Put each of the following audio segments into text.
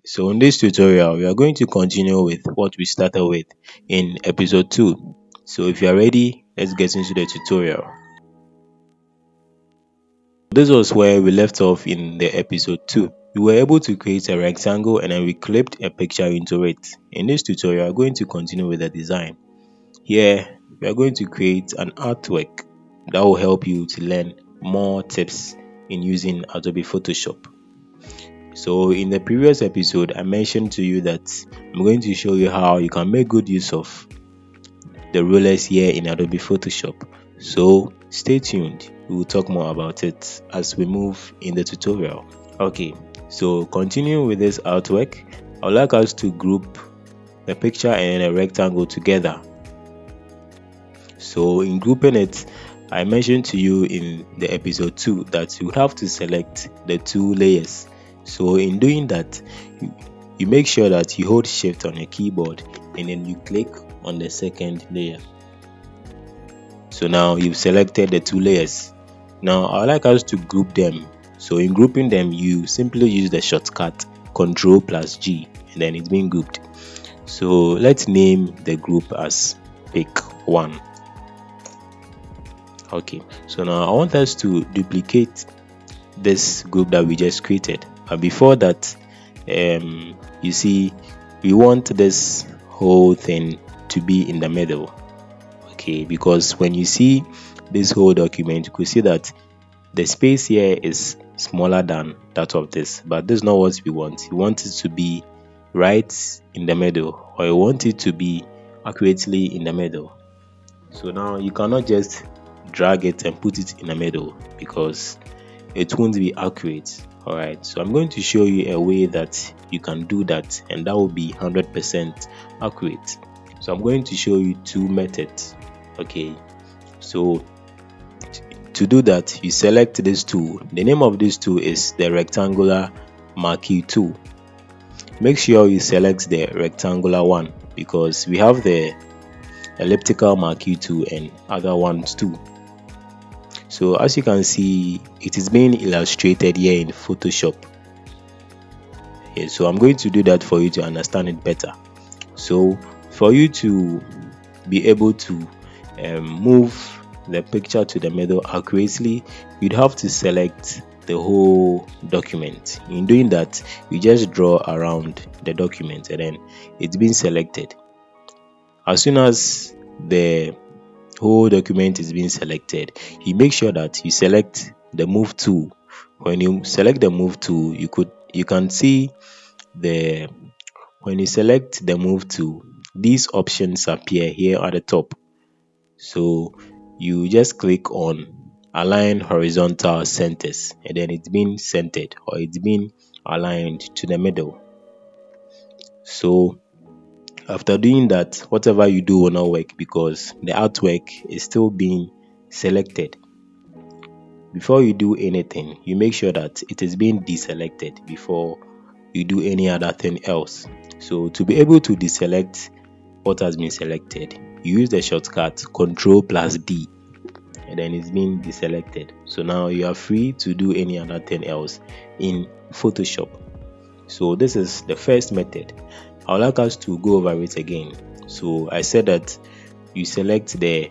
So in this tutorial, we are going to continue with what we started with in episode 2. So if you are ready, let's get into the tutorial. This was where we left off in the episode 2. We were able to create a rectangle and then we clipped a picture into it. In this tutorial, we are going to continue with the design. Here, we are going to create an artwork that will help you to learn more tips in using Adobe Photoshop. So in the previous episode, I mentioned to you that I'm going to show you how you can make good use of the rulers here in Adobe Photoshop. So stay tuned. We will talk more about it as we move in the tutorial. Okay, so continuing with this artwork, I would like us to group the picture and a rectangle together. So in grouping it, I mentioned to you in the episode 2 that you would have to select the two layers. So in doing that, you make sure that you hold shift on your keyboard and then you click on the second layer. So now you've selected the two layers. Now I would like us to group them. So in grouping them, you simply use the shortcut Ctrl+G and then it's being grouped. So let's name the group as pick 1. Okay, so now I want us to duplicate this group that we just created. But before that, you see, we want this whole thing to be in the middle. Okay, because when you see this whole document, you could see that the space here is smaller than that of this, but this is not what we want. We want it to be right in the middle, or we want it to be accurately in the middle. So now you cannot just drag it and put it in the middle because it won't be accurate. Alright, so I'm going to show you a way that you can do that, and that will be 100% accurate. So I'm going to show you two methods. Okay, so to do that, you select this tool. The name of this tool is the rectangular marquee tool. Make sure you select the rectangular one because we have the elliptical marquee tool and other ones too. So as you can see, it is being illustrated here in Photoshop. Okay, so I'm going to do that for you to understand it better. So for you to be able to move the picture to the middle accurately, you'd have to select the whole document. In doing that, you just draw around the document and then it's been selected. As soon as the whole document is being selected, you make sure that you select the move tool. When you select the move tool, you can see when you select the move tool, these options appear here at the top. So you just click on align horizontal centers and then it's been centered, or it's been aligned to the middle. So after doing that, whatever you do will not work because the artwork is still being selected. Before you do anything, you make sure that it is being deselected before you do any other thing else. So to be able to deselect what has been selected, you use the shortcut Ctrl+D and then it's being deselected. So now you are free to do any other thing else in Photoshop. So this is the first method. I would like us to go over it again. So I said that you select the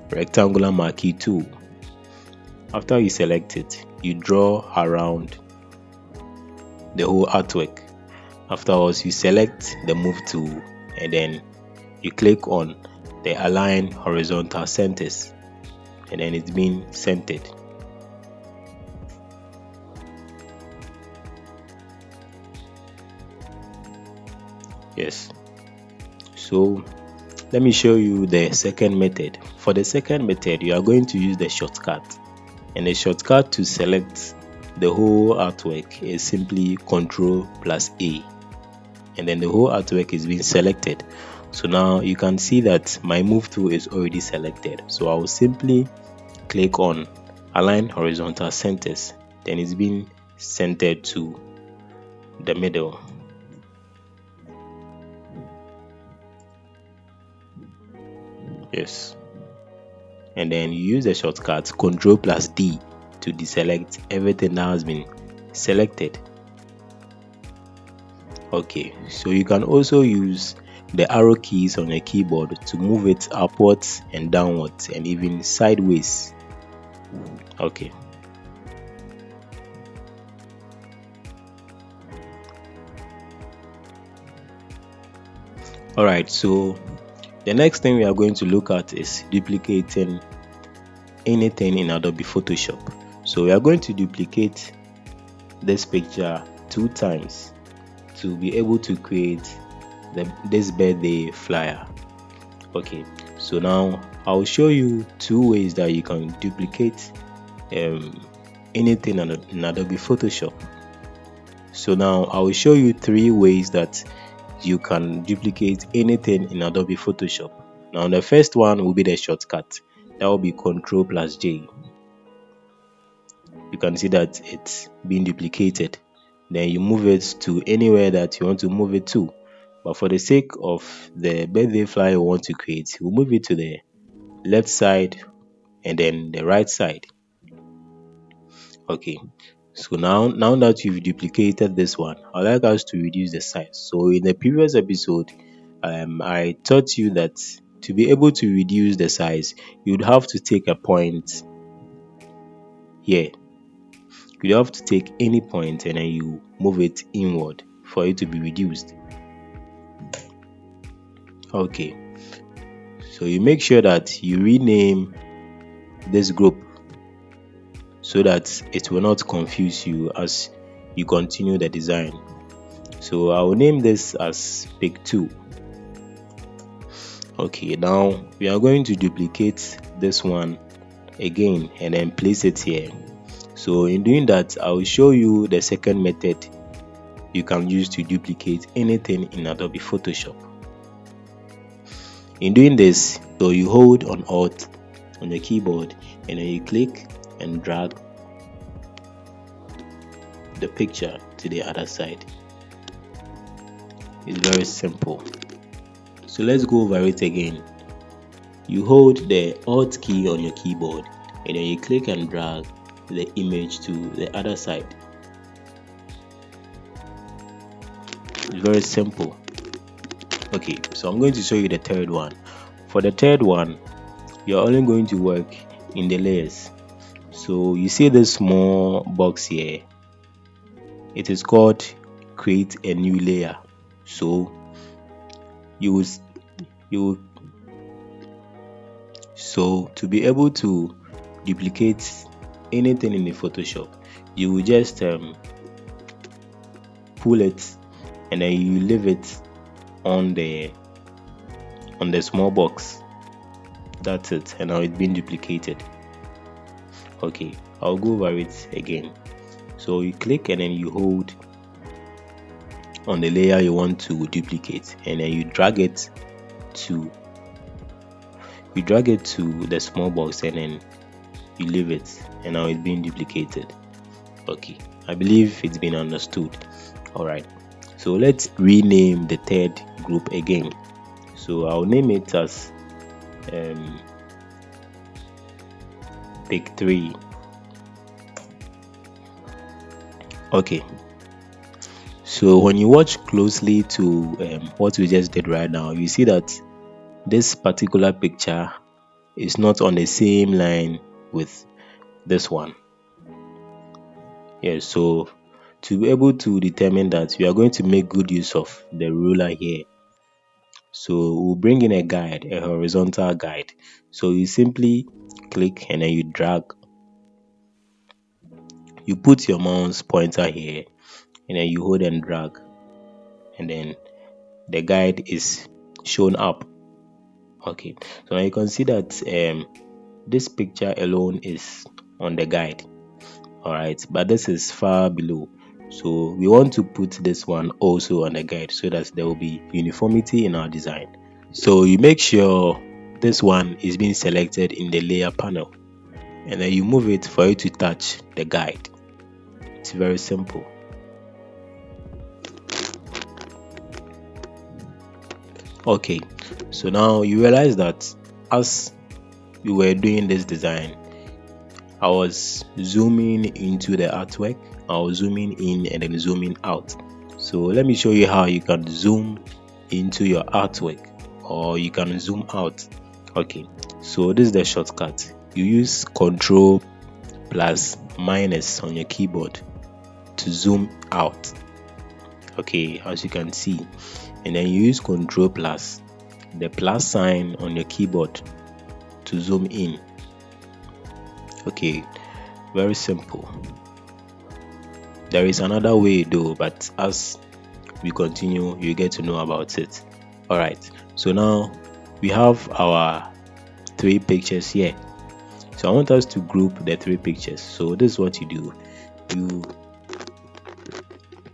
rectangular marquee tool. After you select it, you draw around the whole artwork. Afterwards, you select the move tool and then you click on the align horizontal centers and then it's been centered. Yes, so let me show you the second method. For the second method, you are going to use the shortcut, and the shortcut to select the whole artwork is simply Ctrl+A, and then the whole artwork is being selected. So now you can see that my move tool is already selected, so I will simply click on align horizontal centers, then it's been centered to the middle. Yes, and then you use the shortcut Ctrl+D to deselect everything that has been selected. Okay, so you can also use the arrow keys on your keyboard to move it upwards and downwards and even sideways. Okay, all right, so the next thing we are going to look at is duplicating anything in Adobe Photoshop. So we are going to duplicate this picture 2 times to be able to create this birthday flyer. Okay, so now I'll show you 2 ways that you can duplicate um, anything in Adobe Photoshop. So now I will show you 3 ways that you can duplicate anything in Adobe Photoshop. Now the first one will be the shortcut. That will be Ctrl plus J. You can see that it's being duplicated. Then you move it to anywhere that you want to move it to. But for the sake of the birthday flyer you want to create, we'll move it to the left side and then the right side. Okay, so now that you've duplicated this one, I'd like us to reduce the size. So in the previous episode, I taught you that to be able to reduce the size, you'd have to take a point here. You have to take any point and then you move it inward for it to be reduced. Okay, so you make sure that you rename this group so that it will not confuse you as you continue the design. So I will name this as pic 2. Okay, now we are going to duplicate this one again and then place it here. So in doing that, I will show you the second method you can use to duplicate anything in Adobe Photoshop. In doing this, so you hold on Alt on the keyboard and then you click and drag the picture to the other side. It's very simple. So let's go over it again. You hold the Alt key on your keyboard and then you click and drag the image to the other side. It's very simple. Okay, so I'm going to show you the third one. For the third one, you're only going to work in the layers. So you see this small box here. It is called create a new layer. So so to be able to duplicate anything in the Photoshop, you will just pull it and then you leave it on the small box. That's it, and now it's been duplicated. Okay, I'll go over it again. So you click and then you hold on the layer you want to duplicate and then you drag it to the small box and then you leave it, and now it's being duplicated. Okay, I believe it's been understood. All right, so let's rename the third group again. So I'll name it as pic 3. Okay, so when you watch closely to what we just did right now, you see that this particular picture is not on the same line with this one. Yes, so to be able to determine that, we are going to make good use of the ruler here. So we'll bring in a guide, a horizontal guide. So you simply click and then you drag. You put your mouse pointer here and then you hold and drag, and then the guide is shown up. Okay, so now you can see that this picture alone is on the guide. All right, but this is far below, so we want to put this one also on the guide so that there will be uniformity in our design. So you make sure this one is being selected in the layer panel and then you move it for it to touch the guide. It's very simple. Okay, so now you realize that as we were doing this design, I was zooming into the artwork, I was zooming in and then zooming out. So let me show you how you can zoom into your artwork, or you can zoom out. Okay, so this is the shortcut. You use Control plus minus on your keyboard to zoom out. Okay, as you can see, and then you use Control plus the plus sign on your keyboard to zoom in. Okay, very simple. There is another way though, but as we continue, you get to know about it. All right, so now we have our 3 pictures here. So I want us to group the 3 pictures. So this is what you do.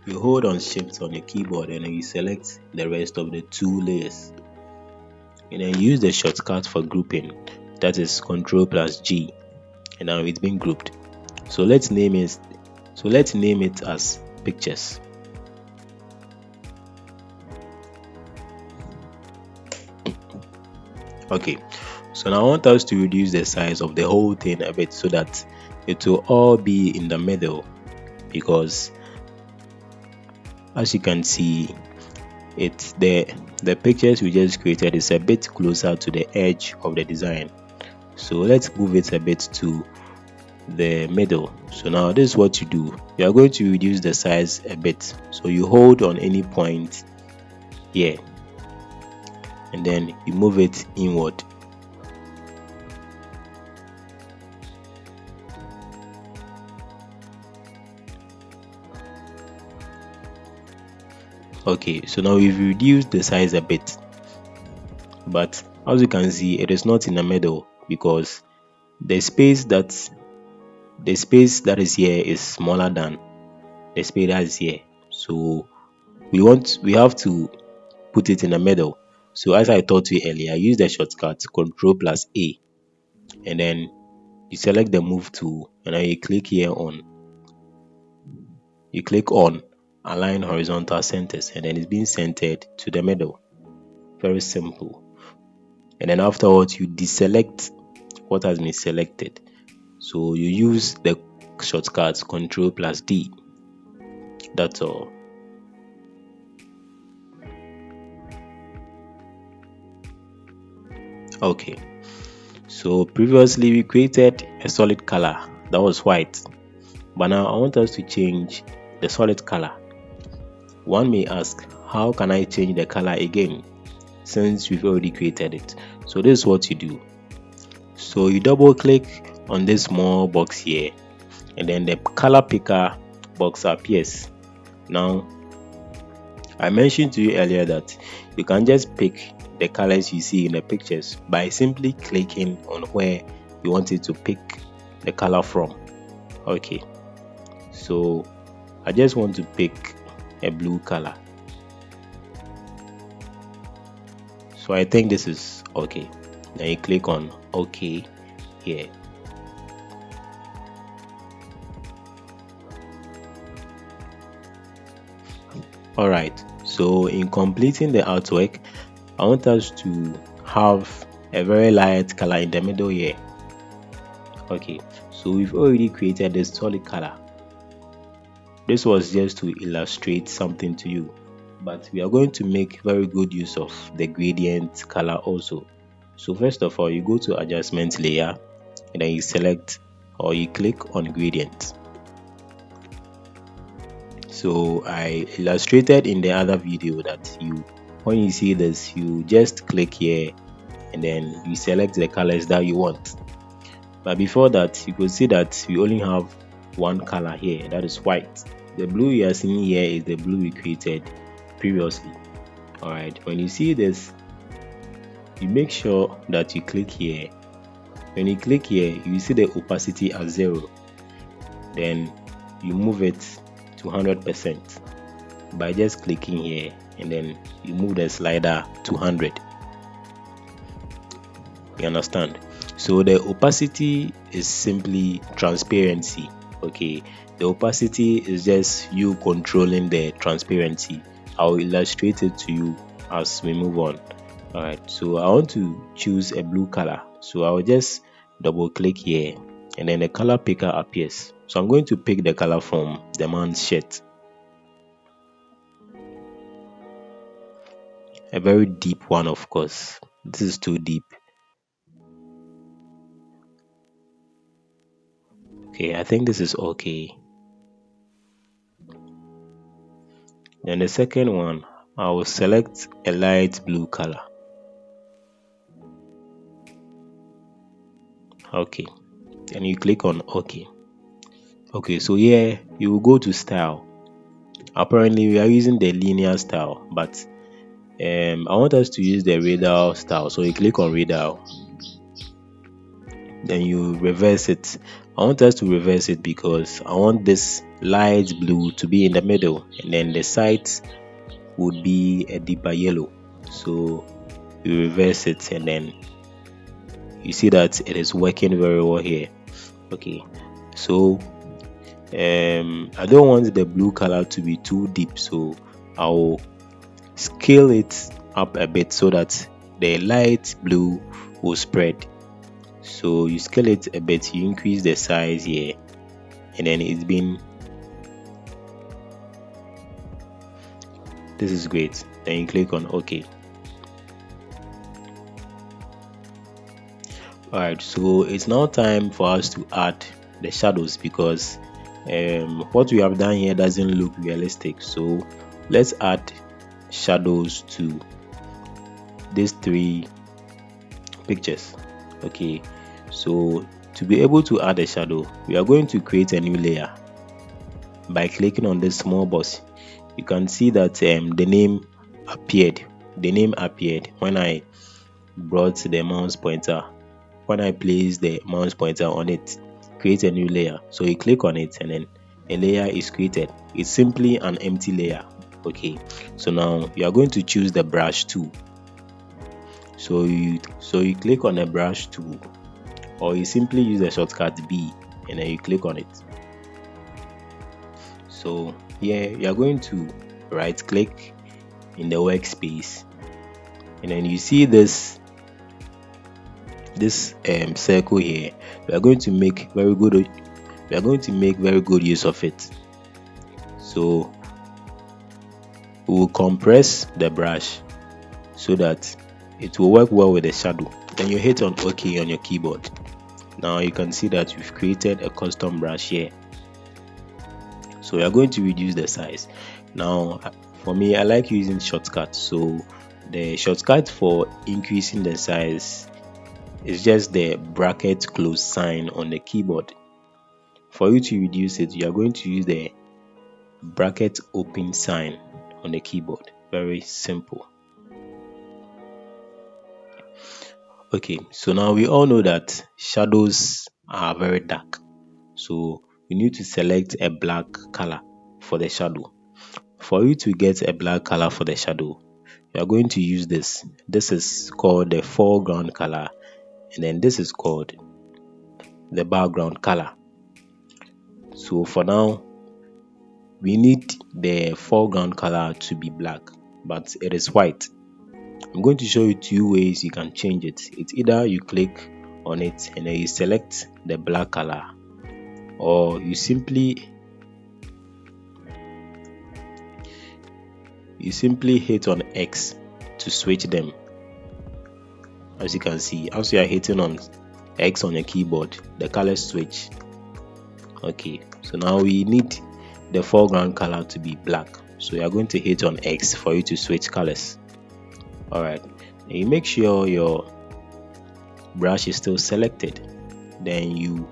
You hold on Shift on your keyboard, and then you select the rest of the 2 layers, and then use the shortcut for grouping, that is Control plus G, and now it's been grouped. So let's name it as pictures. Okay, so now I want us to reduce the size of the whole thing a bit so that it will all be in the middle, because as you can see, it's the pictures we just created is a bit closer to the edge of the design. So let's move it a bit to the middle. So now this is what you do. You are going to reduce the size a bit. So you hold on any point here, and then you move it inward. Okay, so now we've reduced the size a bit, but as you can see, it is not in the middle because the space that is here is smaller than the space that is here. So we have to put it in the middle. So as I taught you earlier, use the shortcut Control plus A, and then you select the move tool, and then you click here on align horizontal centers, and then it's being centered to the middle. Very simple. And then afterwards, you deselect what has been selected. So you use the shortcut Control plus D. That's all. Okay, so previously we created a solid color that was white, but now I want us to change the solid color. One may ask, how can I change the color again since we've already created it? So this is what you do. So you double click on this small box here, and then the color picker box appears. Now I mentioned to you earlier that you can just pick the colors you see in the pictures by simply clicking on where you want it to pick the color from. Okay, so I just want to pick a blue color, so I think this is okay. Then you click on OK here. Alright, so in completing the artwork, I want us to have a very light color in the middle here. Okay, so we've already created this solid color. This was just to illustrate something to you, but we are going to make very good use of the gradient color also. So first of all, you go to adjustment layer, and then you select or you click on gradient. So I illustrated in the other video that when you see this, you just click here, and then you select the colors that you want. But before that, you could see that we only have one color here, that is white. The blue you are seeing here is the blue we created previously. Alright, when you see this, you make sure that you click here. When you click here, you see the opacity as 0. Then you move it to 100% by just clicking here, and then you move the slider to 100. You understand? So the opacity is simply transparency. Okay, the opacity is just you controlling the transparency. I'll illustrate it to you as we move on. Alright, so I want to choose a blue color, so I'll just double click here, and then the color picker appears. So I'm going to pick the color from the man's shirt. a very deep one, of course. This is too deep. Okay, I think this is okay. Then the second one, I will select a light blue color. Okay, and you click on OK. Okay, so here you will go to style. Apparently we are using the linear style, but I want us to use the radial style. So you click on radial, then you reverse it. I want us to reverse it because I want this light blue to be in the middle, and then the sides would be a deeper yellow. So you reverse it, and then you see that it is working very well here. Okay, so I don't want the blue color to be too deep, so I'll scale it up a bit so that the light blue will spread. So you scale it a bit, you increase the size here, and then this is great. Then you click on OK. Alright, so it's now time for us to add the shadows because what we have done here doesn't look realistic. So let's add shadows to these three pictures. Okay, so to be able to add a shadow, we are going to create a new layer by clicking on this small box. You can see that the name appeared. The name appeared when I brought the mouse pointer. When I place the mouse pointer on it, create a new layer. So you click on it, and then a layer is created. It's simply an empty layer. Okay, so now you are going to choose the brush tool. So you click on the brush tool, or you simply use the shortcut B, and then you click on it. So here you are going to right click in the workspace, and then you see this circle here. We are going to make very good use of it. So we will compress the brush so that it will work well with the shadow. Then you hit on OK on your keyboard. Now you can see that we've created a custom brush here. So we are going to reduce the size. Now for me, I like using shortcuts. So the shortcut for increasing the size is just the bracket close sign on the keyboard. For you to reduce it, you are going to use the bracket open sign on the keyboard. Very simple. Okay, so now we all know that shadows are very dark. So you need to select a black color for the shadow. For you to get a black color for the shadow, you are going to use this. This is called the foreground color, and then this is called the background color. So for now, we need the foreground color to be black, but it is white. I'm going to show you two ways you can change it. It's either you click on it and then you select the black color, or you simply hit on X to switch them. As you can see, as you are hitting on X on your keyboard, the colors switch. Okay, so now we need the foreground color to be black, so you are going to hit on X for you to switch colors. Alright, you make sure your brush is still selected. Then you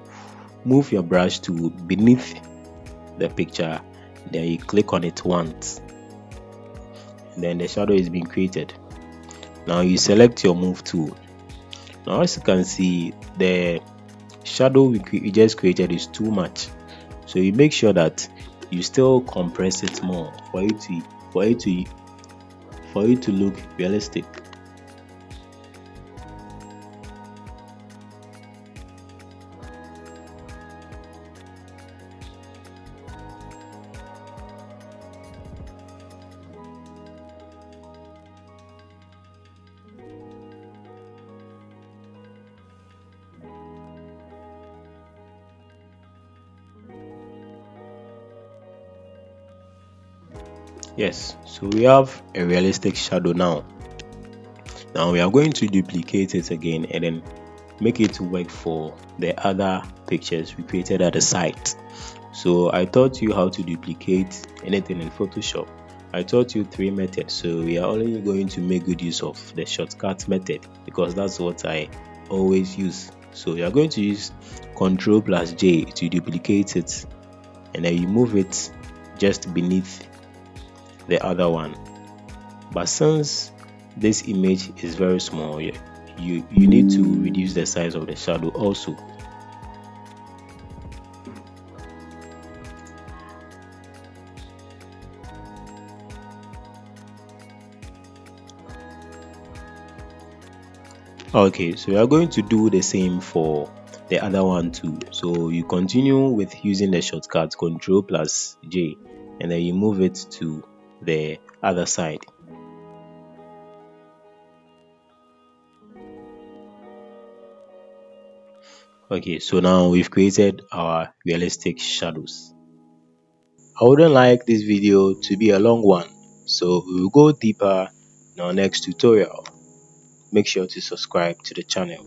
move your brush to beneath the picture, then you click on it once, then the shadow is being created. Now you select your move tool. Now as you can see, the shadow we just created is too much, so you make sure that you still compress it more for it to look realistic. Yes, so we have a realistic shadow now. Now we are going to duplicate it again and then make it work for the other pictures we created at the site. So I taught you how to duplicate anything in Photoshop. I taught you three methods, so we are only going to make good use of the shortcut method because that's what I always use. So you are going to use Ctrl plus J to duplicate it and then you move it just beneath the other one. But since this image is very small, you need to reduce the size of the shadow also. Okay, so you are going to do the same for the other one too. So you continue with using the shortcut Ctrl plus J and then you move it to the other side. Okay, so now we've created our realistic shadows. I wouldn't like this video to be a long one, so we will go deeper in our next tutorial. Make sure to subscribe to the channel.